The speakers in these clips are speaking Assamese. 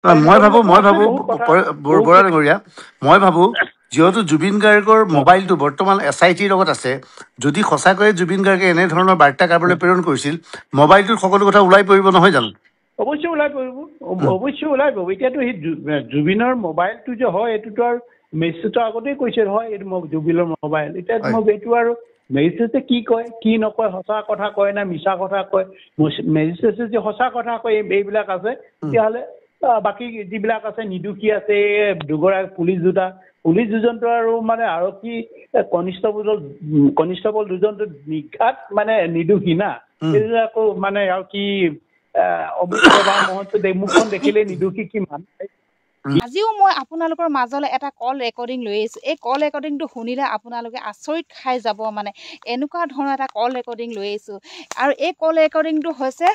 মই ভাবো বৰুৱা ডাঙৰীয়া মই ভাবো যিহেতু জুবিন গাৰ্গৰ মোবাইলটো বৰ্তমান SITৰ লগত আছে যদি সঁচাকৈয়ে জুবিন গাৰ্গে এনেধৰণৰ বাৰ্তা কাৰোবালৈ প্ৰেৰণ কৰিছিল মোবাইলটোত সকলো কথা ওলাই পৰিব নহয় জানো অৱশ্যে ওলাই পৰিব অৱশ্যে ওলাই পৰিব এতিয়াতো সেই জুবিনৰ মোবাইলটো যে হয় এইটোতো আৰু মেছেজটো আগতেই কৈছে হয় এইটো জুবিনৰ মোবাইল এতিয়া মোক এইটো আৰু মেজিষ্ট্ৰেটে কি কয় কি নকয় সঁচা কথা কয় না মিছা কথা কয় মেজিষ্ট্ৰেটে যে সঁচা কথা কয় এইবিলাক আছে তেতিয়াহ'লে বাকী যিবিলাক আছে নিৰ্দোষী আছে দুগৰাকী পুলিচ দুজনটো আৰু মানে আৰক্ষী কনিষ্টবল দুজনটো নিঘাত মানে নিৰ্দোষী না আকৌ মানে আৰু কি অভিষেক মহন্ত মুখখন দেখিলে নিৰ্দোষী কিমান আজিও মই আপোনালোকৰ মাজলৈ এটা কল ৰেকৰ্ডিং লৈ আহিছোঁ এই কল ৰেকৰ্ডিংটো শুনিলে আপোনালোকে আচৰিত খাই যাব মানে এনেকুৱা ধৰণৰ এটা কল ৰেকৰ্ডিং লৈ আহিছোঁ আৰু এই কল ৰেকৰ্ডিংটো হৈছে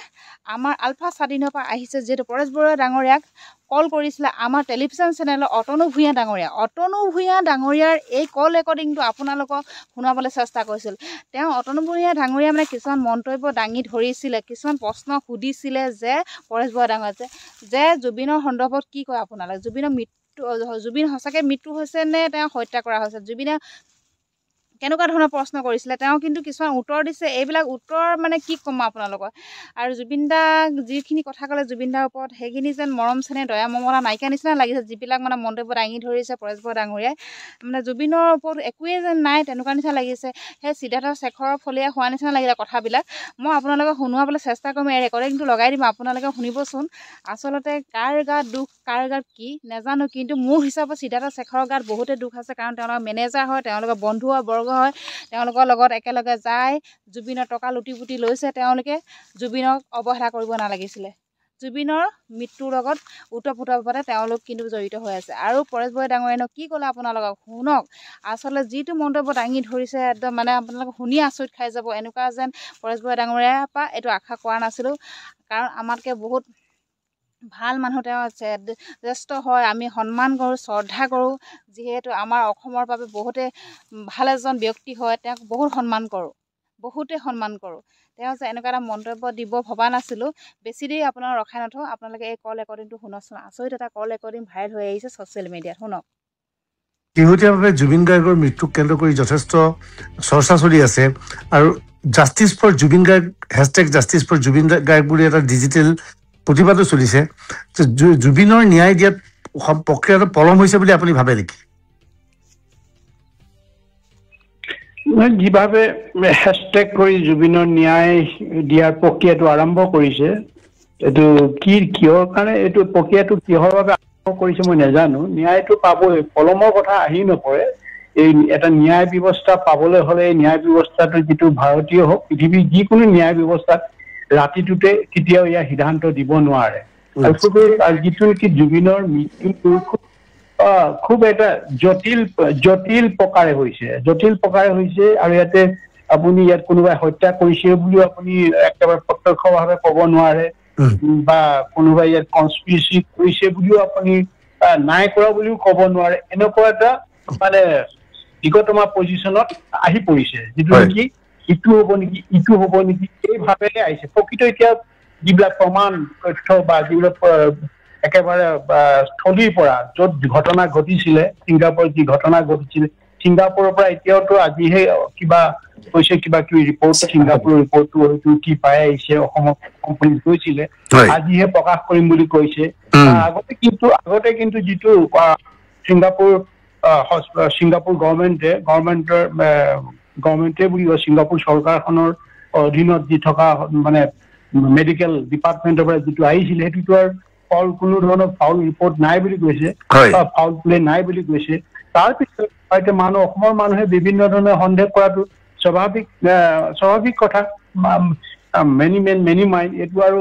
আমাৰ আলফা স্বাধীনৰ পৰা আহিছে যিহেতু পৰেশ বৰুৱা ডাঙৰীয়াক কল কৰিছিলে আমাৰ টেলিভিশ্যন চেনেলৰ অতনু ভূঞা ডাঙৰীয়াৰ এই কল ৰেকৰ্ডিংটো আপোনালোকক শুনাবলৈ চেষ্টা কৰিছিল তেওঁ অতনু ভূঞা ডাঙৰীয়া মানে কিছুমান মন্তব্য দাঙি ধৰিছিলে কিছুমান প্ৰশ্ন সুধিছিলে যে পৰেশ বৰুৱা ডাঙৰীয়া যে জুবিনৰ সন্দৰ্ভত কি কয় আপোনালোকে জুবিন সঁচাকৈ মৃত্যু হৈছে নে তেওঁ হত্যা কৰা হৈছে জুবিনে কেনেকুৱা ধৰণৰ প্ৰশ্ন কৰিছিলে তেওঁ কিন্তু কিছুমান উত্তৰ দিছে এইবিলাক উত্তৰ মানে কি ক'ম আপোনালোকক আৰু জুবিন দাক যিখিনি কথা ক'লে জুবিন দাৰ ওপৰত সেইখিনি যেন মৰম চেনেহ দয়া মমতা নাইকিয়া নিচিনা লাগিছে যিবিলাক মানে মন্তব্য দাঙি ধৰিছে পৰেশ বৰুৱা ডাঙৰীয়াই মানে জুবিনৰ ওপৰত একোৱেই যেন নাই তেনেকুৱা নিচিনা লাগিছে সেই সিদ্ধাৰ্থ শেখৰৰ ফলীয়া হোৱা নিচিনা লাগিলে কথাবিলাক মই আপোনালোকক শুনোৱাবলৈ চেষ্টা কৰিম এই ৰেকৰ্ডিংটো লগাই দিম আপোনালোকে শুনিবচোন আচলতে কাৰ গাত দুখ কাৰ গাত কি নাজানো কিন্তু মোৰ হিচাপত সিদ্ধাৰ্থ শেখৰৰ গাত বহুতে দুখ আছে কাৰণ তেওঁলোকৰ মেনেজাৰ হয় তেওঁলোকৰ বন্ধু হয় বৰ্গ হয় তেওঁলোকৰ লগত একেলগে যায় জুবিনৰ টকা লুটি পুটি লৈছে তেওঁলোকে জুবিনক অৱহেলা কৰিব নালাগিছিলে জুবিনৰ মৃত্যুৰ লগত ওতঃপ্ৰোতভাৱে তেওঁলোক কিন্তু জড়িত হৈ আছে আৰু পৰেশ বৰুৱা ডাঙৰীয়ানো কি ক'লে আপোনালোকক শুনক আচলতে যিটো মন্তব্য দাঙি ধৰিছে একদম মানে আপোনালোকে শুনি আচৰিত খাই যাব এনেকুৱা যেন পৰেশ বৰুৱা ডাঙৰীয়াৰ পৰা এইটো আশা কৰা নাছিলোঁ কাৰণ আমাতকৈ বহুত ভাল মানুহ তেওঁ জ্যেষ্ঠ হয় আমি সন্মান কৰোঁ শ্ৰদ্ধা কৰোঁ যিহেতু আমাৰ অসমৰ বাবে বহুতে ভাল এজন ব্যক্তি হয় তেওঁক বহুতে সন্মান কৰোঁ তেওঁ যে এনেকুৱা এটা মন্তব্য দিব ভবা নাছিলোঁ বেছি দেৰি আপোনাৰ ৰখাই নথওঁ আপোনালোকে এই কল ৰেকৰ্ডিংটো শুনকচোন আচৰিত এটা কল ৰেকৰ্ডিং ভাইৰেল হৈ আহিছে ছ'চিয়েল মিডিয়াত শুনক শেহতীয়াভাৱে জুবিন গাৰ্গৰ মৃত্যুক কেন্দ্ৰ কৰি যথেষ্ট চৰ্চা চলি আছে আৰু justice for Zubeen Garg #justice for Zubeen Garg বুলি এটা ডিজিটেল প্ৰতিবাদো চলিছে জুবিনৰ ন্যায় দিয়াত প্ৰক্ৰিয়াটো পলম হৈছে বুলি আপুনি ভাবে নেকি যিভাৱে হেছটেগ কৰি জুবিনৰ ন্যায় দিয়াৰ প্ৰক্ৰিয়াটো আৰম্ভ কৰিছে এইটো কিহৰ কাৰণে এইটো প্ৰক্ৰিয়াটো কিহৰ বাবে আৰম্ভ কৰিছে মই নাজানো ন্যায়টো পাবই পলমৰ কথা আহি নপৰে এই এটা ন্যায় ব্যৱস্থা পাবলৈ হ'লে এই ন্যায় ব্যৱস্থাটো যিটো ভাৰতীয় হওক পৃথিৱীৰ যিকোনো ন্যায় ব্যৱস্থাত ৰাতিটোতে কেতিয়াও ইয়াৰ সিদ্ধান্ত দিব নোৱাৰে আৰু যিটো নেকি জুবিনৰ মৃত্যুটো খুব এটা জটিল প্ৰকাৰে হৈছে আৰু ইয়াতে আপুনি ইয়াত কোনোবাই হত্যা কৰিছে বুলিও আপুনি একেবাৰে প্ৰত্যক্ষভাৱে ক'ব নোৱাৰে বা কোনোবাই ইয়াত কনস্পিৰেচি কৰিছে বুলিও আপুনি নাই কৰা বুলিও ক'ব নোৱাৰে এনেকুৱা এটা মানে বিগতমা পজিশ্যনত আহি পৰিছে যিটো নেকি ইটো হ'ব নেকি এইভাৱে আহিছে প্ৰকৃত এতিয়া যিবিলাক প্ৰমাণ তথ্য বা যিবিলাক একেবাৰে স্থলীৰ পৰা য'ত ঘটনা ঘটিছিলে ছিংগাপুৰত যি ঘটনা ঘটিছিলে ছিংগাপুৰৰ পৰা এতিয়াওতো আজিহে কিবা কৈছে কিবা কিবি ৰিপৰ্ট ছিংগাপুৰৰ ৰিপৰ্টটো হয়তো কি পাই আহিছে অসমত কমপ্লিট হৈছিলে আজিহে প্ৰকাশ কৰিম বুলি কৈছে আগতে কিন্তু যিটো ছিংগাপুৰ গভৰ্ণমেণ্টে বুলি কয় ছিংগাপুৰ চৰকাৰখনৰ অধীনত যি থকা মানে মেডিকেল ডিপাৰ্টমেণ্টৰ পৰা যিটো আহিছিলে সেইটোতো আৰু কোনো ধৰণৰ ফাউল ৰিপৰ্ট নাই বুলি কৈছে ফাউল প্লে নাই বুলি কৈছে তাৰপিছত হয়তো অসমৰ মানুহে বিভিন্ন ধৰণে সন্দেহ কৰাটো স্বাভাৱিক কথা মেনি মেন মেনি মাইণ্ড এইটো আৰু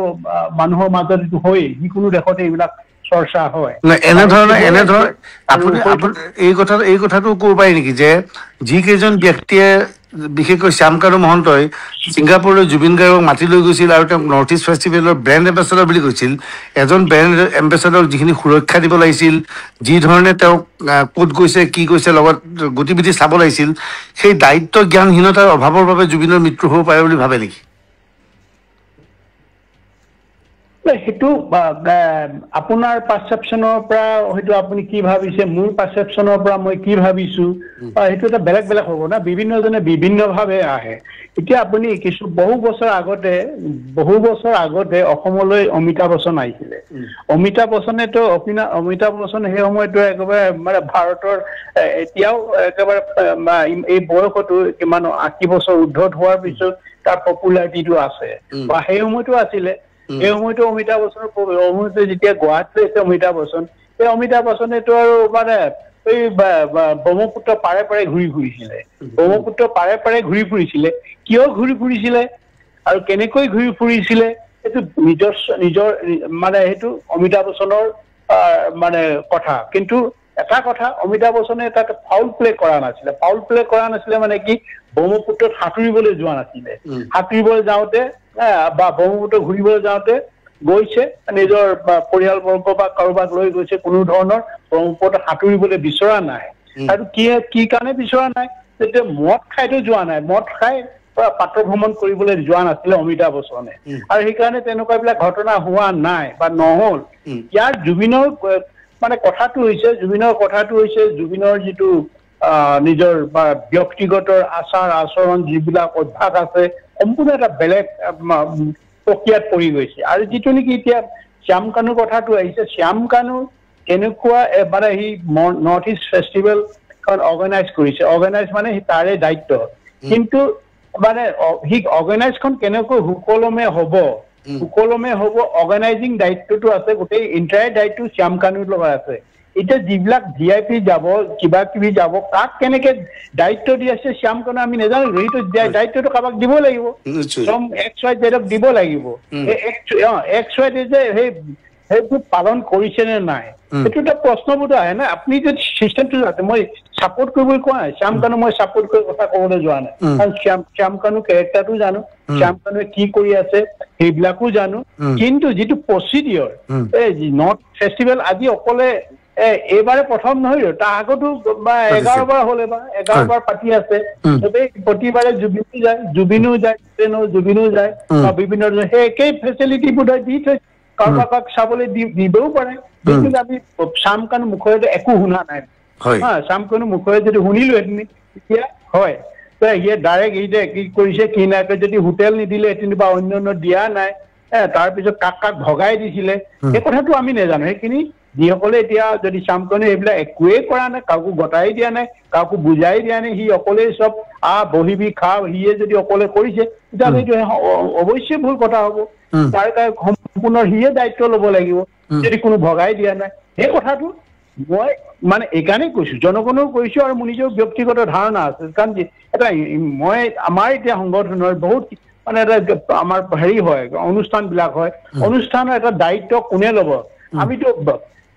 মানুহৰ মাজত এইটো হয়েই যিকোনো দেশতে এইবিলাক চৰ্চা হয় এনেধৰণৰ এই কথাটো ক'ব পাৰি নেকি যে যিকেইজন ব্যক্তিয়ে বিশেষকৈ শ্যামকানু মহন্তই ছিংগাপুৰলৈ জুবিন গাৰ্গক মাতি লৈ গৈছিল আৰু তেওঁক নৰ্থ ইষ্ট ফেষ্টিভেলৰ ব্ৰেণ্ড এম্বেচাডৰ বুলি কৈছিল এজন ব্ৰেণ্ড এম্বেচাডৰক যিখিনি সুৰক্ষা দিব লাগিছিল যি ধৰণে তেওঁক ক'ত গৈছে কি গৈছে লগত গতিবিধি চাব লাগিছিল সেই দায়িত্ব জ্ঞানহীনতাৰ অভাৱৰ বাবে জুবিনৰ মৃত্যু হ'ব পাৰে বুলি ভাবে নেকি সেইটো আপোনাৰ পাৰচেপশ্যনৰ পৰা হয়তো আপুনি কি ভাবিছে, মোৰ পাৰচেপশ্যনৰ পৰা মই কি ভাবিছো, সেইটো এটা বেলেগ বেলেগ হ'ব না, বিভিন্নজনে বিভিন্নভাৱে আহে। এতিয়া আপুনি বহু বছৰ আগতে অসমলৈ অমিতাভ বচ্চন আহিছিলে। অমিতাভ বচ্চনেতো অমিতাভ বচ্চন সেই সময়তো একেবাৰে মানে ভাৰতৰ এতিয়াও একেবাৰে এই বয়সতো কিমান 80 বছৰ উৰ্ধত হোৱাৰ পিছত তাৰ পপুলাৰিটিটো আছে বা সেই সময়তো আছিলে। এই সময়তো অমিতাভ বচ্চনৰ সময়তে যেতিয়া গুৱাহাটীত অমিতাভ বচ্চন, সেই অমিতাভ বচ্চনেতো আৰু মানে এই ব্ৰহ্মপুত্ৰ পাৰে পাৰে ঘূৰি ফুৰিছিলে। ব্ৰহ্মপুত্ৰ পাৰে পাৰে ঘূৰি ফুৰিছিলে, কিয় ঘূৰি ফুৰিছিলে আৰু কেনেকৈ ঘূৰি ফুৰিছিলে সেইটো নিজৰ মানে সেইটো অমিতাভ বচ্চনৰ মানে কথা। কিন্তু এটা কথা, অমিতাভ বচ্চনে তাত ফাউল প্লে কৰা নাছিলে মানে কি, ব্ৰহ্মপুত্ৰত সাঁতুৰিবলৈ যোৱা নাছিলে। সাঁতুৰিবলৈ যাওঁতে বা ব্ৰহ্মপুত্ৰ ঘূৰিবলৈ যাওঁতে গৈছে নিজৰ পৰিয়ালবৰ্গ বা কাৰোবাক লৈ গৈছে, কোনো ধৰণৰ ব্ৰহ্মপুত্ৰত সাঁতুৰিবলৈ বিচৰা নাই। আৰু কি কাৰণে বিচৰা নাই, তেতিয়া মদ খাইতো যোৱা নাই, মদ খাই পাত্ৰ ভ্ৰমণ কৰিবলৈ যোৱা নাছিলে অমিতাভ বচ্চনে, আৰু সেইকাৰণে তেনেকুৱা বিলাক ঘটনা হোৱা নাই বা নহল। ইয়াৰ জুবিনৰ মানে কথাটো হৈছে জুবিনৰ যিটো নিজৰ বা ব্যক্তিগত আচাৰ আচৰণ যিবিলাক অভ্যাস আছে, সম্পূৰ্ণ এটা বেলেগ প্ৰক্ৰিয়াত পৰি গৈছে। আৰু যিটো নেকি এতিয়া শ্যাম কানুৰ কথাটো আহিছে, শ্যাম কানু কেনেকুৱা মানে সি নৰ্থ ইষ্ট ফেষ্টিভেল অৰ্গেনাইজ কৰিছে, অৰ্গেনাইজ মানে তাৰে দায়িত্ব। কিন্তু মানে সি অৰ্গেনাইজখন কেনেকৈ সুকলমে হ'ব, অৰ্গেনাইজিং দায়িত্বটো আছে, গোটেই ইণ্টায়াৰ দায়িত্ব শ্যাম কানুৰ লগত আছে। এতিয়া যিবিলাক VIP যাব, কিবা কিবি যাব, তাক কেনেকে দায়িত্ব দি আছে শ্যাম কানু আমি নাজানো। সেইটো দায়িত্বটো কাৰোবাক দিব লাগিব, XYZ দিব লাগিব। XYZ সেইবোৰ পালন কৰিছে নে নাই, সেইটো এটা প্ৰশ্নবোধ আহে না। আপুনি যদি চিষ্টেমটো আছে, মই চাপৰ্ট কৰিবলৈ কোৱা নাই শ্যাম কানু, মই চাপৰ্ট কৰি কথা ক'বলৈ যোৱা নাই, কাৰণ শ্যাম কানু কেৰেক্টাৰটো জানো, শ্যাম কানুৱে কি কৰি আছে সেইবিলাকো জানো। কিন্তু যিটো প্ৰচিডিঅৰ, এই নৰ্থ ফেষ্টিভেল আজি অকলে এইবাৰে প্ৰথম নহয়, তাৰ আগতো 11 বাৰ হ'ল, 11 বাৰ পাতি আছে। প্ৰতিবাৰে জুবিনো যায়, বা বিভিন্ন সেই একেই ফেচিলিটিবোৰ দি থৈছে, কাৰোবাক চাবলৈ দিবও পাৰে। কিন্তু আমি শ্যাম কানুৰ মুখেৰে একো শুনা নাই। শ্যাম কানুৰ মুখেৰে যদি শুনিলোহেঁতেন তেতিয়া হয়, সিয়ে ডাইৰেক্ট কি কৰিছে কি নাই, যদি হোটেল নিদিলেহেঁতেন বা অন্য দিয়া নাই, তাৰপিছত কাক ভগাই দিছিলে, সেই কথাটো আমি নাজানো। সেইখিনি যিসকলে এতিয়া যদি শ্যাম কানুৱে এইবিলাক একোৱেই কৰা নাই, কাকো গতাই দিয়া নাই, কাকো বুজাই দিয়া নাই, সি অকলেই চব বহিবি খা, সিয়ে যদি অকলে কৰিছে, তেতিয়াহ'লে এইটো অৱশ্যে ভুল কথা হ'ব। তাৰ সম্পূৰ্ণ সিয়ে দায়িত্ব ল'ব লাগিব, যদি কোনো ভগাই দিয়া নাই। সেই কথাটো মই মানে এইকাৰণেই কৈছো, জনগণেও কৈছো, আৰু মোৰ নিজৰ ব্যক্তিগত ধাৰণা আছে। কাৰণ এটা আমাৰ এতিয়া সংগঠনৰ বহুত মানে এটা আমাৰ হয়, অনুষ্ঠানবিলাক হয়, অনুষ্ঠানৰ এটা দায়িত্ব কোনে ল'ব? আমিতো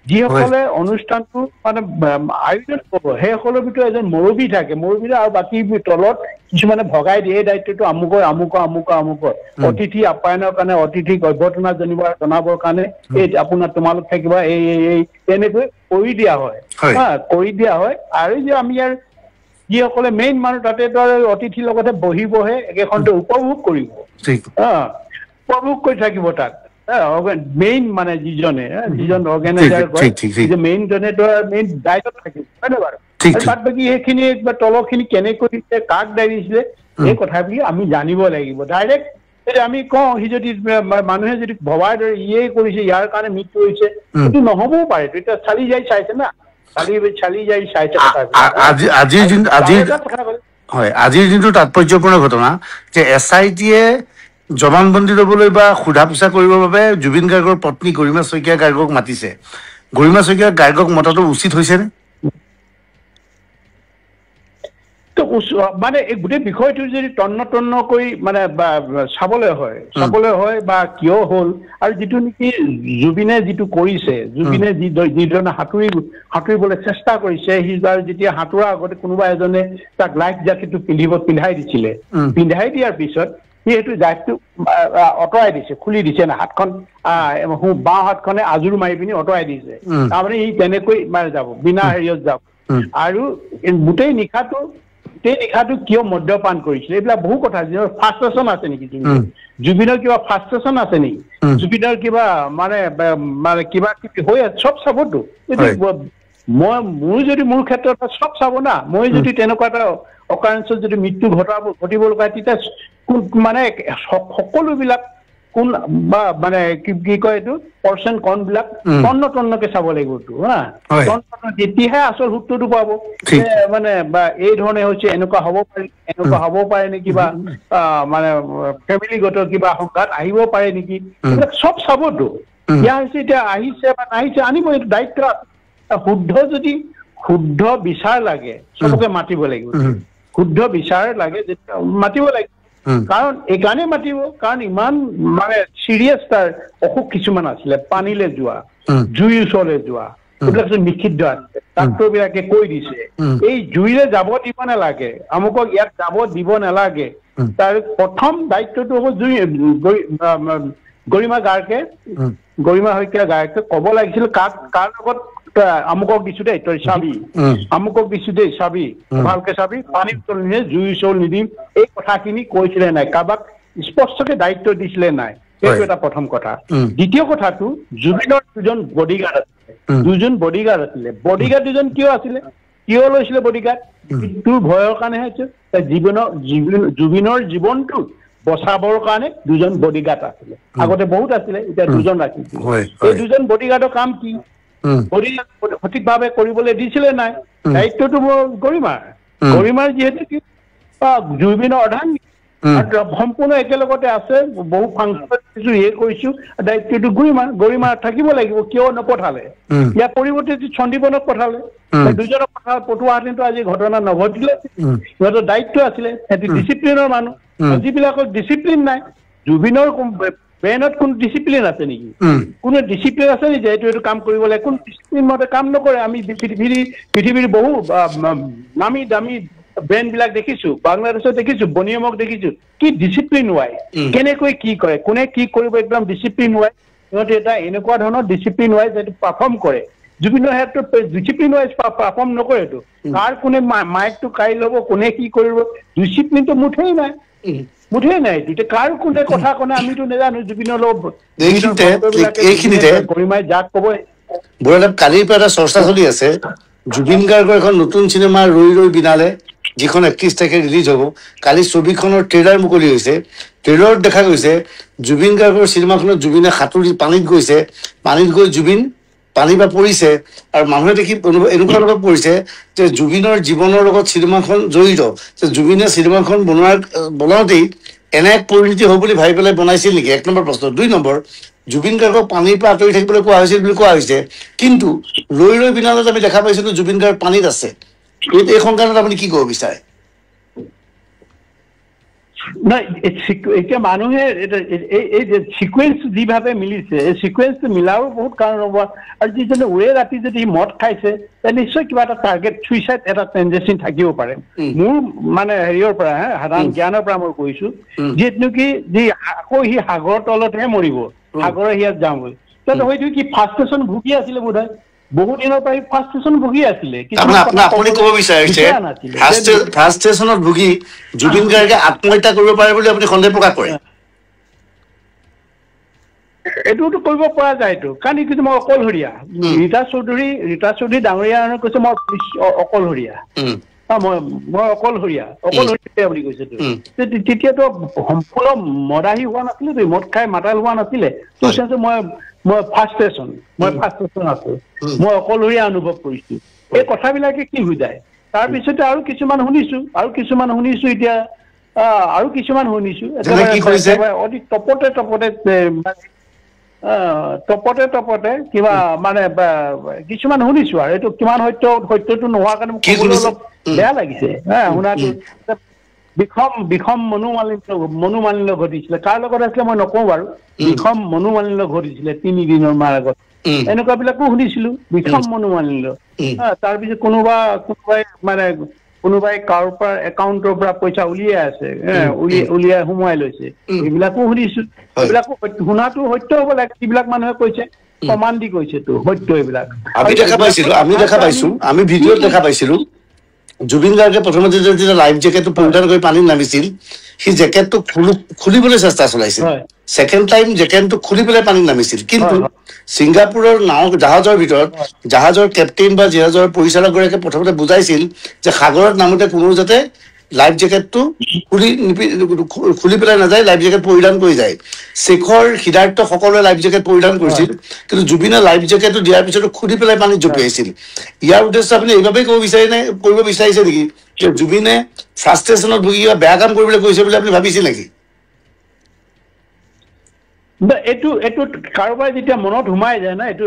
যিসকলে অনুষ্ঠানটো মানে আয়োজন কৰিব, সেইসকলৰ ভিতৰত এজন মুৰব্বী থাকে, মুৰব্বী আৰু বাকী তলত কিছুমানে ভগাই দিয়ে, এই দায়িত্বটো আমুকৰ। অতিথি আপ্যায়নৰ কাৰণে, অতিথিক অভ্যৰ্থনা জনাবৰ কাৰণে তোমালোক থাকিবা, তেনেকৈ কৰি দিয়া হয়, আৰু যে আমি ইয়াৰ যিসকলে মেইন মানুহ, তাতেতো আৰু অতিথিৰ লগতে বহিবহে, একেখনতে উপভোগ কৰিব, উপভোগ কৰি থাকিব তাত। মেইন মানে যিজন অৰ্গেনাইজাৰ মেইন দায়িত্বত থাকিব, হয় নে বাৰু? তাত বাকী সেইখিনি তলৰখিনি কেনেকৈ দিছে, কাক দিছিলে, এই কথাবিলাক আমি জানিব লাগিব। ডাইৰেক্ট যদি আমি কওঁ, সি যদি মানুহে যদি ভবাৰ দৰে ইয়ে কৰিছে, ইয়াৰ কাৰণে মৃত্যু হৈছে, সেইটো নহ'বও পাৰে। এতিয়া চালি যাই চাইছে না, আজিৰ দিনটো তাৎপৰ্যপূৰ্ণ ঘটনা যে SIT-য়ে জবানবন্দী ল'বলৈ বা সোধা পোছা কৰিবৰ বাবে জুবিন গাৰ্গৰ পত্নী গৰিমা শইকীয়া গাৰ্গক মাতিছে। গৰিমা শইকীয়া গাৰ্গক মতাটো উচিত হৈছেনে? মানে এই গোটেই বিষয়টো যদি তন্ন কৰি মানে চাবলৈ হয় বা কিয় হ'ল, আৰু যিটো নেকি জুবিনে যিটো কৰিছে, জুবিনে যিধৰণে সাঁতুৰিবলৈ চেষ্টা কৰিছে, সি যেতিয়া সাঁতোৰাৰ আগতে কোনোবা এজনে তাক লাইফ জ্যাকেটটো পিন্ধাই দিছিলে, পিন্ধাই দিয়াৰ পিছত সি সেইটো জাকেটটো আঁতৰাই দিছে, খুলি দিছে না, হাতখন বাওঁ হাতখনে আজোৰ মাৰি পিনি আঁতৰাই দিছে। তাৰমানে সি তেনেকৈ যাব, বিনা হেৰিয়ত যাব। আৰু গোটেই নিশাটো নিশাটো কিয় মদ্যপান কৰিছিলে এইবিলাক বহু কথা ফ্ৰাষ্ট্ৰেশ্যন আছে নেকি জুবিনৰ কিবা ফ্ৰাষ্ট্ৰেশ্যন আছে নেকি জুবিনৰ কিবা মানে কিবা কিবি হৈ আছে চব চাবতো মই মোৰ যদি মোৰ ক্ষেত্ৰত চব চাব না মই যদি তেনেকুৱা এটা অকাৰেঞ্চত যদি মৃত্যু ঘটিব লগা তেতিয়া মানে সকলোবিলাক কোন বা মানে কি কয় এইটো পাৰ্চেণ্ট কনবিলাক তন্নকে চাব লাগিবতো হা তেতিয়াহে আচল সূত্ৰটো পাব মানে বা এই ধৰণে হৈছে এনেকুৱা হ'ব পাৰে নেকি বা মানে ফেমিলিগত কিবা সংঘাত আহিব পাৰে নেকি এইবিলাক চব চাবতো ইয়াৰ হৈছে এতিয়া আহিছে বা নাহিছে আনিব এইটো দায়িত্ব শুদ্ধ বিচাৰ লাগে চবকে মাতিব লাগিব শুদ্ধ বিচাৰ লাগে যেতিয়া মাতিব লাগিব কাৰণ এইকাৰণে মাতিব কাৰণ ইমান মানে চিৰিয়াছ তাৰ অসুখ কিছুমান আছিলে পানীলে যোৱা জুইৰ ওচৰলৈ যোৱা এইবিলাক নিষিদ্ধ আছে ডাক্তৰবিলাকে কৈ দিছে এই জুইৰে যাব দিব নালাগে আমুকক ইয়াত যাব দিব নালাগে তাৰ প্ৰথম দায়িত্বটো হ'ব গৰিমা শইকীয়া গাৰ্গে ক'ব লাগিছিল কাৰ লগত আমুকক দিছো দেই তই চাবি আমুকক দিছো দেই চাবি ভালকে চাবি পানীৰ তল নিয়ে জুই চল নিদিম এই কথাখিনি কৈছিলে নাই কাৰোবাক স্পষ্টকে দায়িত্ব দিছিলে নাই এইটো এটা প্ৰথম কথা দ্বিতীয় কথাটো জুবিনৰ দুজন বডিগাৰ্ড আছিলে বডিগাৰ্ড দুজন কিয় আছিলে কিয় লৈছিলে বডিগাৰ্ড মৃত্যুৰ ভয়ৰ কাৰণে হৈছে জুবিনৰ জীৱনটো বচাবৰ কাৰণে দুজন বডিগাৰ্ড আছিলে আগতে বহুত আছিলে এতিয়া দুজন ৰাখিছিল এই দুজন বডিগাৰ্ডৰ কাম কি সঠিকভাৱে কৰিবলৈ দিছিলে নাই দায়িত্বটো গৰিমাৰ যিহেতু জুবিনৰ অৰ্ধাংগী সম্পূৰ্ণ একেলগতে আছে বহু ফাংচন কৰিছো দায়িত্বটো গৰিমাৰ থাকিব লাগিব কিয় নপঠালে ইয়াৰ পৰিৱৰ্তে সন্দীপনক পঠালে দুজনক পঠোৱাহেঁতেনতো আজি ঘটনা নঘটিলে সিহঁতৰ দায়িত্ব আছিলে সিহঁতি ডিচিপ্লিনৰ মানুহ যিবিলাকৰ ডিচিপ্লিন নাই জুবিনৰ ব্ৰেইনত কোন ডিচিপ্লিন আছে নেকি কোনো ডিচিপ্লিন আছে নেকি এইটো কাম কৰিব লাগে কোন ডিচিপ্লিন মতে কাম নকৰে আমি পৃথিৱীৰ বহু নামী দামী ব্ৰেণ্ড বিলাক দেখিছো বাংলাদেশত দেখিছো বনিয়মক দেখিছো কি ডিচিপ্লিন ৱাই কেনেকৈ কি কৰে কোনে কি কৰিব একদম ডিচিপ্লিন ৱাই সিহঁতে এটা এনেকুৱা ধৰণৰ ডিচিপ্লিন ৱাইজ এইটো পাৰফৰ্ম কৰে জুবিনৰ ক্ষেত্ৰত ডিচিপ্লিন ৱাইজ পাৰফৰ্ম নকৰেতো কাৰ কোনে মাইকটো কাঢ়ি ল'ব কোনে কি কৰিব ডিচিপ্লিনটো মুঠেই নাই এতিয়া কাৰ কোনে কথা কনে আমিতো নাজানো জুবিনৰ গৰিমাই যাক ক'ব কালিৰ পৰা এটা চৰ্চা চলি আছে জুবিন গাৰ্গৰ এখন নতুন চিনেমা ৰৈ বিনালে যিখন 31 তাৰিখে ৰিলিজ হ'ব কালি ছবিখনৰ ট্ৰেইলাৰ মুকলি হৈছে ট্ৰেইলাৰত দেখা গৈছে জুবিন গাৰ্গৰ চিনেমাখনত জুবিনে সাঁতুৰি পানীত গৈছে পানীত গৈ জুবিন পানী বা পৰিছে আৰু মানুহে দেখি এনেকুৱা লগত পৰিছে যে জুবিনৰ জীৱনৰ লগত চিনেমাখন জড়িত যে জুবিনে চিনেমাখন বনাওঁতেই এনে এক পৰিণতি হ'ব বুলি ভাবি পেলাই বনাইছিল নেকি 1 নম্বৰ প্ৰশ্ন 2 নম্বৰ জুবিন গাৰ্গক পানীৰ পৰা আঁতৰি থাকিবলৈ কোৱা হৈছিল বুলি কোৱা হৈছে কিন্তু ৰৈ বিনালত আমি দেখা পাইছিলো জুবিন গাৰ্গ পানীত আছে এই সংক্ৰান্তত আপুনি কি ক'ব বিচাৰে নাই এতিয়া মানুহে এই সিকুৱেঞ্চ যিভাৱে মিলিছে এই সিকুৱেঞ্চটো মিলাও বহুত কাৰণ হ'ব আৰু যিজনে উৰে ৰাতি যদি মদ খাইছে নিশ্চয় কিবা এটা টাৰ্গেট চুইচাইড এটা টেণ্ডেঞ্চি থাকিব পাৰে মোৰ মানে হেৰিয়ৰ পৰা সাধাৰণ জ্ঞানৰ পৰা মই কৈছো যিহেতু নেকি যি আকৌ সি সাগৰৰ তলতহে মৰিব সাগৰৰ হিয়াত যাওঁ বুলি তাত হয়তো কি ফ্ৰাষ্ট্ৰেশ্যন ভুগি আছিলে বোধ হয় বহু দিনৰ পৰা ফ্ৰাষ্ট্ৰেশ্যন ভুগি আছিলে আপুনি ক'ব বিচাৰিছে ফ্ৰাষ্ট্ৰেশ্যনত ভুগি জুবিন গাৰ্গে আত্মহত্যা কৰিব পাৰে বুলি আপুনি সন্দেহ প্ৰকাশ কৰে এইটোতো কৰিব পৰা যায়তো কাৰণ কিন্তু মই অকলশৰীয়া ৰীতা চৌধুৰী ডাঙৰীয়া কৈছে মই অকলশৰীয়া মই অকলশৰীয়া বুলি কৈছে তেতিয়াতো সম্পূৰ্ণ মদাহী হোৱা নাছিলে মদ খাই মাতাল হোৱা নাছিলে মই ফ্ৰাষ্ট্ৰেশ্যন আছো মই অকলশৰীয়া অনুভৱ কৰিছো এই কথাবিলাকে কি হৈ যায় তাৰপিছতে আৰু কিছুমান শুনিছো এতিয়া আৰু কিছুমান শুনিছো অতি টপতে কিবা মানে কিছুমান শুনিছো আৰু এইটো কিমান সত্যটো নোহোৱাৰ কাৰণে অলপ বেয়া লাগিছে শুনাটো বিষম মনোমালিন্য ঘটিছিলে কাৰ লগত আছিলে মই নকওঁ বাৰু বিষম মনোমালিন্য ঘটিছিলে 3 দিনৰ মাৰ আগত এনেকুৱা বিলাকো শুনিছিলো বিষম মনোমালিন্য তাৰপিছত কোনোবাই কাৰোৰ পৰা একাউণ্টৰ পৰা পইচা উলিয়াই আছে উলিয়াই সোমোৱাই লৈছে এইবিলাকো শুনিছো এইবিলাকো শুনাটো সত্য হ'ব লাগে যিবিলাক মানুহে কৈছে প্ৰমাণ দি কৈছেতো সত্য এইবিলাক আমি দেখা পাইছিলো আমি ভিডিঅ'ত দেখা পাইছিলো জুবিন গাৰ্গে প্ৰথমতে যেতিয়া লাইফ জেকেটটো পৰিধান কৰি পানীত নামিছিল সি জেকেটটো খুলিবলৈ চেষ্টা চলাইছিল ছেকেণ্ড টাইম জেকেটটো খুলি পেলাই পানীত নামিছিল কিন্তু ছিংগাপুৰৰ জাহাজৰ ভিতৰত জাহাজৰ কেপ্টেইন বা জাহাজৰ পৰিচালকগৰাকীয়ে প্ৰথমতে বুজাইছিল যে সাগৰত নামোতে কোনো যাতে লাইফ জেকেটটো খুলি পেলাই নাযায় লাইফ জেকেট পৰিধান কৰি যায় শেখৰ সিদ্ধাৰ্থ সকলোৱে লাইফ জেকেট পৰিধান কৰিছিল কিন্তু জুবিনে লাইফ জেকেটটো দিয়াৰ পিছতো খুলি পেলাই পানীত জঁপিয়াইছিল ইয়াৰ উদ্দেশ্য আপুনি এইবাবেই কৰিব বিচাৰিছে নেকি যে জুবিনে ফ্ৰাষ্ট্ৰেশ্যনত ভুগি কিবা বেয়া কাম কৰিবলৈ কৈছে বুলি আপুনি ভাবিছিল নেকি এইটো কাৰোবাৰ যেতিয়া মনত সোমাই যায় না এইটো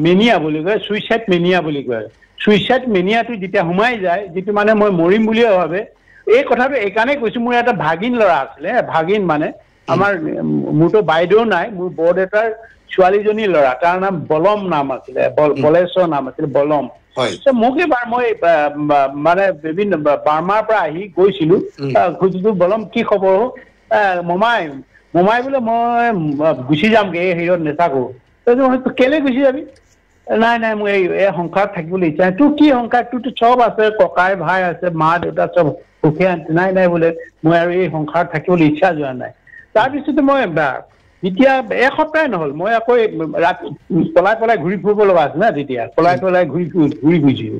মেনিয়া বুলি কয় চুইচাইড মেনিয়া বুলি কয় চুইচাইড মেনিয়াটো যেতিয়া সোমাই যায় যিটো মানে মই মৰিম বুলিয়ে ভাবে এই কথাটো এইকাৰণে কৈছো মোৰ এটা ভাগিন ল'ৰা আছিলে ভাগিন মানে আমাৰ মোৰতো বাইদেউ নাই মোৰ বৰদেউতাৰ ছোৱালীজনী ল'ৰা তাৰ নাম বলম নাম আছিলে বলেশ্বৰ নাম আছিলে বলম মোক এবাৰ মই মানে বিভিন্ন বাৰ্মাৰ পৰা আহি গৈছিলো খুজিলো বলম কি খবৰ মমাই বোলে মই গুচি যামগে এই হেৰিয়ত নেথাকো কেলে গুচি যাবি নাই মোৰ এই সংসাৰত থাকিবলৈ ইচ্ছা তোৰ কি সংসাৰ তোৰতো চব আছে ককাই ভাই আছে মা দেউতা চব সুখে নাই বোলে মই আৰু এই সংসাৰত থাকিবলৈ ইচ্ছা যোৱা নাই তাৰপিছতে মই যেতিয়া এসপ্তাহ নহ'ল মই আকৌ ৰাতি পলাই ঘূৰি ফুৰিব লগা আছে না তেতিয়া পলাই ঘূৰি ফুৰিছিলো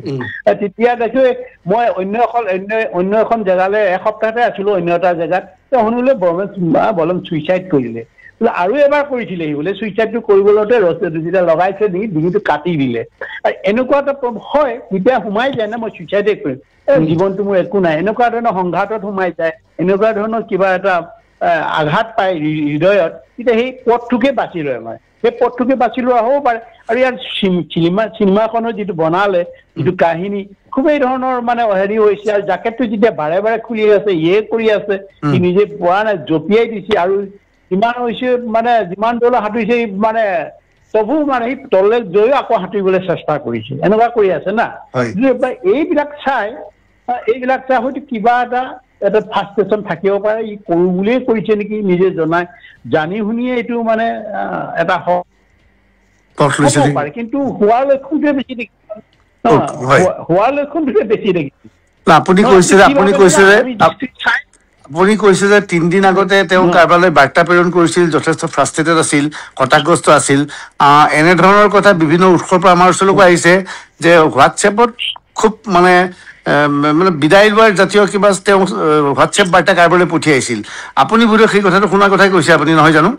তেতিয়া দেখো মই অন্য এখন জেগালৈ এসপ্তাহতে আছিলো অন্য এটা জেগাত শুনিলে বলম চুইচাইড কৰিলে আৰু এবাৰ কৰিছিলে সি বোলে চুইচাইডটো কৰিবলৈ যেতিয়া লগাইছে ডিঙিটো কাটি দিলে এনেকুৱা এটা হয় যেতিয়া সোমাই যায় না মই চুইচাইডে কৰিম জীৱনটো মোৰ একো নাই এনেকুৱা ধৰণৰ সংঘাতত সোমাই যায় এনেকুৱা ধৰণৰ কিবা এটা আঘাত পায় হৃদয়ত তেতিয়া সেই পথটোকে বাছি লয় মই সেই পথটোকে বাছি লোৱা হ'ব পাৰে আৰু ইয়াৰ চিনেমাখনৰ যিটো বনালে যিটো কাহিনী খুবেই ধৰণৰ মানে হেৰি হৈছে আৰু জাকেটটো যেতিয়া বাৰে খুলি আছে কৰি আছে সি নিজে পোৱা নাই জঁপিয়াই দিছে আৰু যিমান হৈছে মানে যিমান দৌৰ সাঁতুৰিছে মানে তবু মানে সি তললৈ গৈ আকৌ সাঁতুৰিবলৈ চেষ্টা কৰিছে এনেকুৱা কৰি আছে না এইবিলাক চাই হয়তো কিবা এটা ফ্ৰাষ্ট্ৰেশ্যন থাকিব পাৰে ই কৰো বুলিয়ে কৰিছে নেকি নিজে জানি শুনিয়ে এইটো মানে এটা পাৰে কিন্তু হোৱাৰ লক্ষণটোৱে বেছি দেখিছে আপুনি কৈছে যে 3 দিন আগতে তেওঁ কাৰোবালৈ বাৰ্তা প্ৰেৰণ কৰিছিল যথেষ্ট ফ্ৰাষ্ট্ৰেটেড আছিল হতাশগ্ৰস্ত আছিল এনেধৰণৰ কথা বিভিন্ন উৎসৰ পৰা আমাৰ ওচৰলৈকে আহিছে যে হোৱাটছএপত খুব মানে বিদায় লোৱাৰ জাতীয় কিবা তেওঁ হোৱাটছএপ বাৰ্তা কাৰোবালৈ পঠিয়াইছিল আপুনি বোধহয় সেই কথাটো শুনাৰ কথাই কৈছে আপুনি নহয় জানো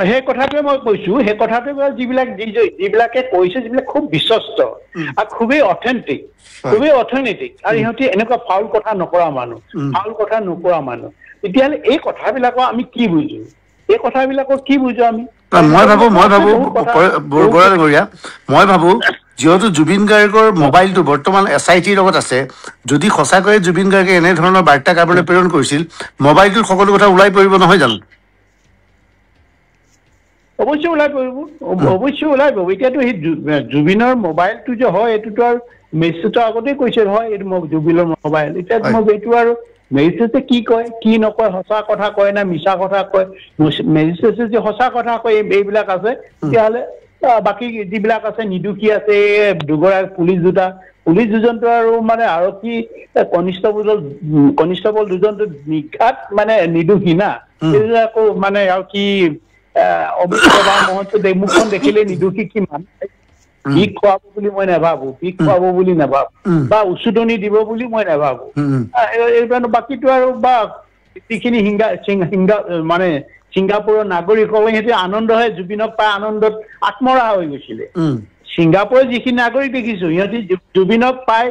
সেই কথাটোৱে মই কৈছো সেই কথাটোৱে যিবিলাকে কৈছে যিবিলাক খুব বিশ্বস্ত আৰু খুবেই অথেণ্টিক আৰু ইহঁতে এনেকুৱা ফাউল কথা নকৰা মানুহ তেতিয়াহ'লে এই কথাবিলাকৰ আমি কি বুজো আমি মই ভাবো যিহেতু জুবিন গাৰ্গৰ মোবাইলটো বৰ্তমান SITৰ লগত আছে যদি সঁচাকৈয়ে জুবিন গাৰ্গে এনেধৰণৰ বাৰ্তা কাৰোবালৈ প্ৰেৰণ কৰিছিল মোবাইলটোৰ সকলো কথা ওলাই পৰিব নহয় জানো অৱশ্যে ওলাই পৰিব এতিয়াতো সেই জুবিনৰ মোবাইলটো যে হয় এইটোতো আৰু মেছেজটো আগতেই কৈছে নহয় এইটো জুবিনৰ মোবাইল এতিয়া এইটো আৰু মেছেজে কি কয় কি নকয় সঁচা কথা কয় না মিছা কথা কয় মেছেজে যে সঁচা কথা কয় এইবিলাক আছে তেতিয়াহ'লে বাকী যিবিলাক আছে নিৰ্দোষী আছে পুলিচ দুজনটো আৰু মানে আৰক্ষী কনিষ্টবল দুজনটো নিঘাত মানে নিৰ্দোষী না আকৌ মানে আৰু কি অভিজ্ঞতা মহন্ত মুখখন দেখিলে নিৰ্দোষী কিমান বিষ খুৱাব বুলি মই নাভাবো বা উচুতনি দিব বুলি মই নাভাবো বাকীটো আৰু বা যিখিনি মানে ছিংগাপুৰৰ নাগৰিকসকলে সিহঁতে আনন্দহে জুবিনক পাই আনন্দত আত্মহাৰা হৈ গৈছিলে ছিংগাপুৰৰ যিখিনি নাগৰিক দেখিছো সিহঁতে জুবিনক পাই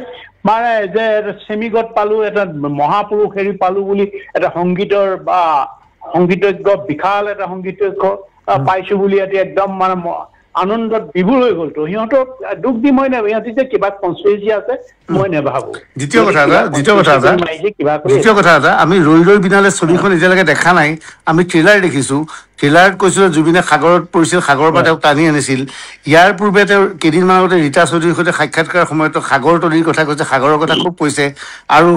মানে যে চেমিগত পালো এটা মহাপুৰুষ হেৰি পালো বুলি এটা সংগীতৰ বা সংগীতজ্ঞ বিশাল এটা সংগীতজ্ঞ পাইছো বুলি একদম মানে আনন্দত বিভোৰ হৈ গ'লতো সিহঁতক দুখ দি মই নাভাবো সিহঁতে যে কিবা কনস্পিৰেচি আছে মই নাভাবো দ্বিতীয় কথা এটা আমি ৰৈ বিনালে ছবিখন এতিয়ালৈকে দেখা নাই আমি ট্ৰেইলাৰ দেখিছো ট্ৰেইলাৰত কৈছিল জুবিনে সাগৰত পৰিছিল, সাগৰৰ পৰা তেওঁক টানি আনিছিল। ইয়াৰ পূৰ্বে তেওঁ কেইদিনমান আগতে ৰীতা চৌধুৰীৰ সৈতে সাক্ষাৎকাৰ সময়ত সাগৰ তলিৰ কথা কৈছে, সাগৰৰ কথা খুব কৈছে। আৰু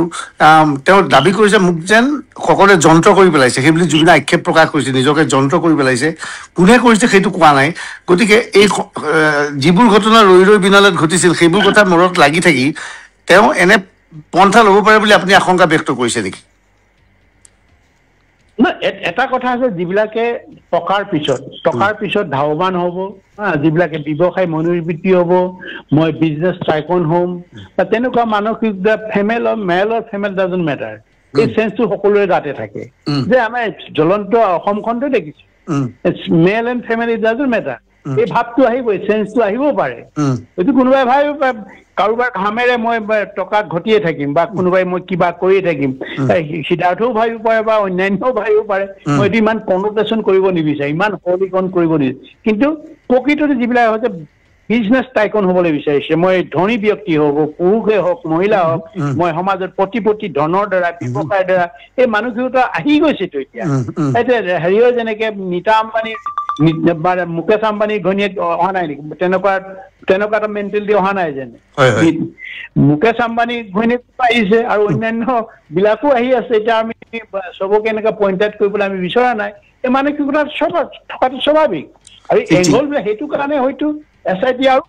তেওঁ দাবী কৰিছে মোক যেন সকলোৱে যন্ত্ৰ কৰি পেলাইছে, সেইবুলি জুবিনে আক্ষেপ প্ৰকাশ কৰিছে, নিজকে যন্ত্ৰ কৰি পেলাইছে। কোনে কৰিছে সেইটো কোৱা নাই। গতিকে এই যিবোৰ ঘটনা ৰৈ ৰৈ বিনালত ঘটিছিল সেইবোৰ কথা মূৰত লাগি থাকি তেওঁ এনে পন্থা ল'ব পাৰে বুলি আপুনি আশংকা ব্যক্ত কৰিছে নেকি? এটা কথা আছে, যিবিলাকে টকাৰ পিছত ধাৱমান হ'ব, যিবিলাকে ব্যৱসায় মনোবৃত্তি হ'ব, মই বিজনেছ টাইকন হ'ম, বা তেনেকুৱা মানসিকতা মেল ডাজন্ট মেটাৰ, এই চেঞ্চটো সকলোৰে গাতে থাকে। যে আমাৰ জ্বলন্ত অসমখনটো দেখিছো, মেল এণ্ড ফেমিলি ডাজন্ট মেটাৰ, এই ভাৱটো আহিবই, চেঞ্চটো আহিবও পাৰে। এইটো কোনোবাই ভাবিব কাৰোবাৰ ঘামেৰে মই টকা ঘটিয়ে থাকিম, বা কোনোবাই মই কিবা কৰিয়ে থাকিম, সিদ্ধাৰ্থও ভাবিব পাৰে বা অন্যান্যও ভাবিব পাৰে। মই এইটো ইমান কনটেশ্যন কৰিব নিবিচাৰে, ইমান সৰলীকৰণ কৰিব নিবিচাৰে। কিন্তু প্ৰকৃততে যিবিলাক হৈছে বিজনেছ টাইকন হ'বলৈ বিচাৰিছে, মই ধনী ব্যক্তি হ'ব, পুৰুষে হওক মহিলা হওক, মই সমাজত প্ৰতিপত্তি ধনৰ দ্বাৰা ব্যৱসায়ৰ দ্বাৰা এই মানসিকতা আহি গৈছেতো এতিয়া। হেৰিও যেনেকে নীতা আম্বানী মুকেশ আম্বানীৰ ঘৈণীয়েক অহা নাই নেকি, তেনেকুৱা এটা মেণ্টেলিটি অহা নাই যেনে। মুকেশ আম্বানীৰ ঘৈণীয়েক আহিছে আৰু অন্যান্য বিলাকো আহি আছে। এতিয়া আমি চবকে এনেকে পইণ্ট আউট কৰিবলৈ আমি বিচৰা নাই। এই মানসিকতা থকাটো স্বাভাৱিক। আৰু এংগল সেইটো কাৰণে হয়তো SIT আৰু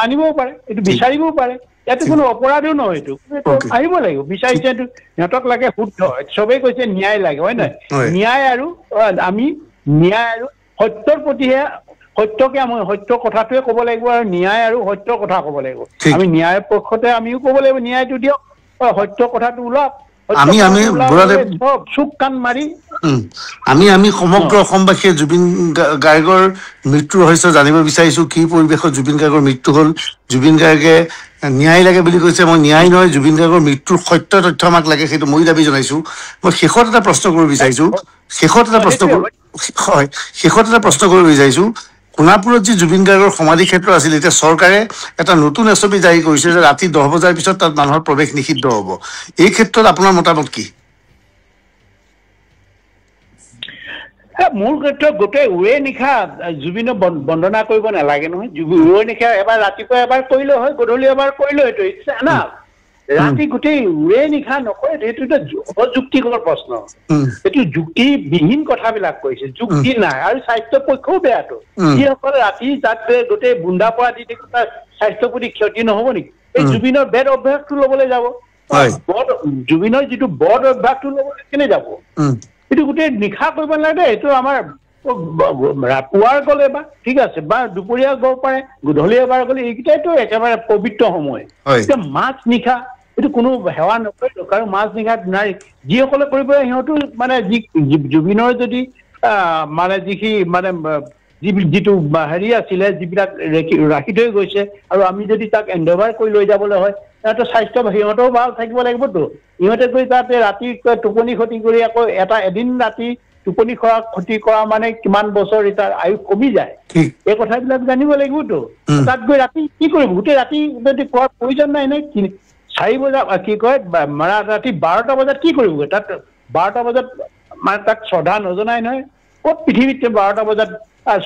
আনিবও পাৰে, এইটো বিচাৰিবও পাৰে। ইয়াতো কোনো অপৰাধো নহয়, এইটো আহিব লাগিব, বিচাৰিছে। এইটো সিহঁতক লাগে শুদ্ধ, চবেই কৈছে ন্যায় লাগে, হয় নহয়? ন্যায় আৰু সত্যৰ প্ৰতিহে, সত্য কথাটোৱে ক'ব লাগিব, আৰু ন্যায় আৰু সত্যৰ কথা ক'ব লাগিব। আমি ন্যায়ৰ পক্ষতে আমিও ক'ব লাগিব ন্যায়টো দিয়ক, সত্য কথাটো ওলাওক। আমি চুক কাণ মাৰি আমি সমগ্ৰ অসমবাসীয়ে জুবিন গাৰ্গৰ মৃত্যুৰ ৰহস্য জানিব বিচাৰিছো। কি পৰিৱেশত জুবিন গাৰ্গৰ মৃত্যু হ'ল? জুবিন গাৰ্গে ন্যায় লাগে বুলি কৈছে। মই ন্যায় নহয়, জুবিন গাৰ্গৰ মৃত্যুৰ সত্য তথ্য আমাক লাগে, সেইটো মই দাবী জনাইছো। মই শেষত এটা প্ৰশ্ন কৰিব বিচাৰিছো, সোণাপুৰত যি জুবিন গাৰ্গৰ সমাধি ক্ষেত্ৰ আছিল, এতিয়া চৰকাৰে এটা নতুন SOP জাৰি কৰিছে যে ৰাতি 10 বজাৰ পিছত তাত মানুহৰ প্ৰৱেশ নিষিদ্ধ হ'ব। এই ক্ষেত্ৰত আপোনাৰ মতামত কি? মূল ক্ষেত্ৰত গোটেই উৰে নিশা জুবিনক বন্দনা কৰিব নালাগে নহয়। উৰে নিশা এবাৰ ৰাতিপুৱা এবাৰ কৰিলে হয়, গধূলি এবাৰ কৰিলে হয়তো, না ৰাতি গোটেই উৰে নিশা নকৰে। সেইটো এটা অযুক্তিকৰ প্ৰশ্ন, সেইটো যুক্তিবিহীন কথাবিলাক কৈছে, যুক্তি নাই। আৰু স্বাস্থ্য পক্ষও বেয়াটো, যিসকলে ৰাতি তাত গোটেই বুন্দা পৰা দি থাকে, তাৰ স্বাস্থ্যৰ প্ৰতি ক্ষতি নহব নেকি? এই জুবিনৰ বেড অভ্যাসটো ল'বলৈ যাব, জুবিনৰ যিটো বদ অভ্যাসটো ল'বলৈ কেনে যাব? এইটো গোটেই নিশা কৰিব নালাগে। এইটো আমাৰ পুৱাৰ গ'লে বা ঠিক আছে, বা দুপৰীয়া গ'ব পাৰে, গধূলি এবাৰ গ'লে, এইকেইটাইতো একেবাৰে পবিত্ৰ সময়। এতিয়া মাছ নিশা এইটো কোনো সেৱা নকৰে, আৰু মাছ নিশা নাই যিসকলে কৰিব, সিহঁতো মানে জুবিনৰ যদি মানে যিটো হেৰি আছিলে, যিবিলাক ৰাখি থৈ গৈছে, আৰু আমি যদি তাক এণ্ডভাৰ কৰি লৈ যাবলৈ হয়, সিহঁতৰ স্বাস্থ্য সিহঁতেও ভাল থাকিব লাগিবতো। সিহঁতে গৈ তাতে ৰাতি টোপনি ক্ষতি কৰি আকৌ এদিন ৰাতি টোপনি ক্ষতি কৰা মানে কিমান বছৰ তাৰ আয়ুস কমি যায়। এই কথাবিলাক জানিব লাগিবতো। তাত গৈ ৰাতি কি কৰিব? গোটেই ৰাতি যদি খোৱাৰ প্ৰয়োজন নাই নে? 4 বজা কি কয়, ৰাতি 12টা বজাত কি কৰিবগৈ? তাত 12টা বজাত মানে তাক শ্ৰদ্ধা নজনাই নহয়। ক'ত পৃথিৱীত 12টা বজাত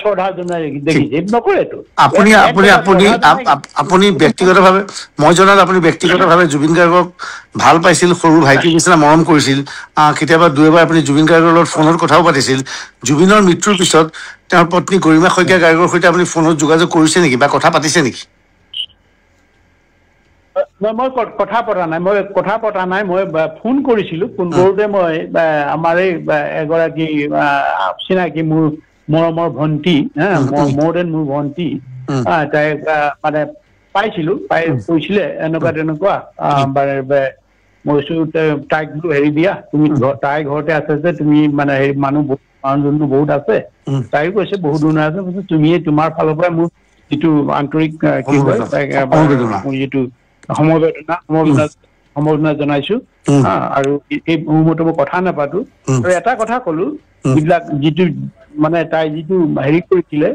শ্ৰদ্ধা জনাই দেখিছে? নকৰেতো। আপুনি ব্যক্তিগতভাৱে, মই জনাত আপুনি ব্যক্তিগতভাৱে জুবিন গাৰ্গক ভাল পাইছিল, সৰু ভাইটিৰ নিচিনা মৰম কৰিছিল। কেতিয়াবা 2-এবাৰ আপুনি জুবিন গাৰ্গৰ লগত ফোনত কথাও পাতিছিল। জুবিনৰ মৃত্যুৰ পিছত তেওঁৰ পত্নী গৰিমা শইকীয়া গাৰ্গৰ সৈতে আপুনি ফোনত যোগাযোগ কৰিছে নেকি, বা কথা পাতিছে নেকি? মই কথা পতা নাই। মই ফোন কৰিছিলো। ফোন কৰোঁতে মই আমাৰ এই এগৰাকী চিনাকি মোৰ মৰমৰ ভণ্টি, মোৰ দেন মোৰ ভণ্টি, তাইক মানে পাইছিলো, পাই কৈছিলে এনেকুৱা তেনেকুৱা। মই তাইক বোলো হেৰি দিয়া, তুমি তাই ঘৰতে আছে যে, তুমি মানে হেৰি মানুহজন বহুত আছে। তাইও কৈছে বহুত ধৰণৰ আছে, তুমি তোমাৰ ফালৰ পৰা মোৰ যিটো আন্তৰিক কি কয়, যিটো সমবেদনা জনাইছো। আৰু এই মুহূৰ্তত মই কথা নাপাতো। আৰু এটা কথা কলো, যিটো মানে তাই যিটো হেৰি কৰিছিলে,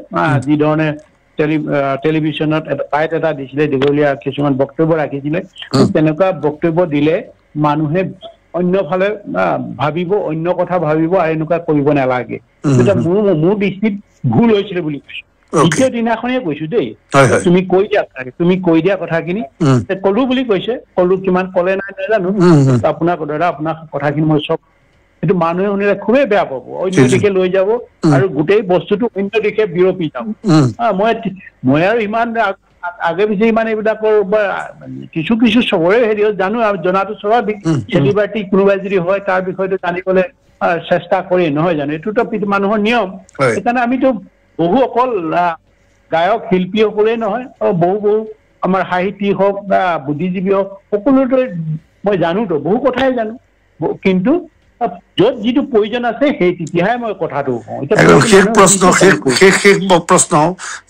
যি ধৰণে টেলিভিশ্যনত বাইট এটা দিছিলে, দীঘলীয়া কিছুমান বক্তব্য ৰাখিছিলে, তেনেকুৱা বক্তব্য দিলে মানুহে অন্যফালে ভাবিব, অন্য কথা ভাবিব আৰু এনেকুৱা কৰিব নালাগে। এটা মোৰ দৃষ্টিত ভুল হৈছিলে বুলি কৈছো। দ্বিতীয় দিনাখনেই কৈছো দেই, তুমি কৈ দিয়া কথাখিনি কলো বুলি কৈছে। কলো কিমান কলে নাই নাজানো, আপোনাৰ কথাখিনি মই চব সেইটো মানুহে শুনিলে খুবেই বেয়া পাব, অন্য দিশে লৈ যাব আৰু গোটেই বস্তুটো অন্য দিশে বিয়পি যাব। মই আৰু ইমান আগে পিছে ইমান এইবিলাকৰ কিছু চবৰে হেৰি জানো আৰু জনাটো স্বাভাৱিক। চেলিব্ৰিটি কোনোবাই যদি হয় তাৰ বিষয়টো জানিবলৈ চেষ্টা কৰে, নহয় জানো? এইটোতো মানুহৰ নিয়ম। সেইকাৰণে আমিতো বহু অকল গায়ক শিল্পীসকলেই নহয়, বহু আমাৰ সাহিত্যিক হওক বা বুদ্ধিজীৱী হওক, সকলোৰে মই জানোতো, বহু কথাই জানো। কিন্তু য'ত যিটো প্ৰয়োজন আছে সেই তেতিয়াহে মই কথাটো কওঁ। শেষ প্ৰশ্ন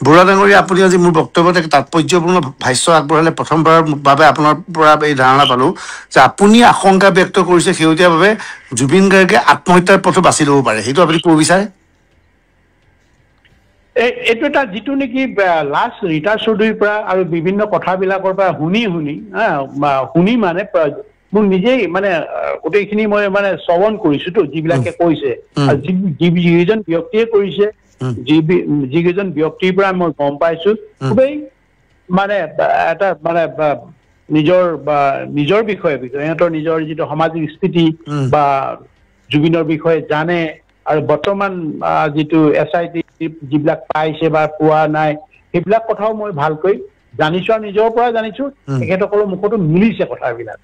বৰুৱা ডাঙৰীয়া, আপুনি আজি মোৰ বক্তব্যত এক তাৎপৰ্যপূৰ্ণ ভাষ্য আগবঢ়ালে। প্ৰথমবাৰৰ বাবে আপোনাৰ পৰা এই ধাৰণা পালো যে আপুনি আশংকা ব্যক্ত কৰিছে শেহতীয়াভাৱে জুবিন গাৰ্গে আত্মহত্যাৰ পথো বাছি ল'ব পাৰে। সেইটো আপুনি ক'ব বিচাৰে? এইটো এটা যিটো নেকি লাষ্ট ৰীতা চৌধুৰীৰ পৰা আৰু বিভিন্ন কথাবিলাকৰ পৰা শুনি মানে মোক নিজেই মানে গোটেইখিনি মই মানে শ্ৰৱণ কৰিছোতো, যিবিলাকে কৈছে আৰু যিকেইজন ব্যক্তিয়ে কৰিছে, যিকেইজন ব্যক্তিৰ পৰা মই গম পাইছো, খুবেই মানে এটা মানে নিজৰ বিষয়ে সিহঁতৰ নিজৰ যিটো সামাজিক স্থিতি বা জুবিনৰ বিষয়ে জানে আৰু বৰ্তমান যিটো SIT যিবিলাক পাইছে বা পোৱা নাই সেইবিলাক কথাও মই ভালকৈ জানিছো আৰু নিজৰ পৰা জানিছো। তেখেতসকলৰ মুখতো মিলিছে কথাবিলাক।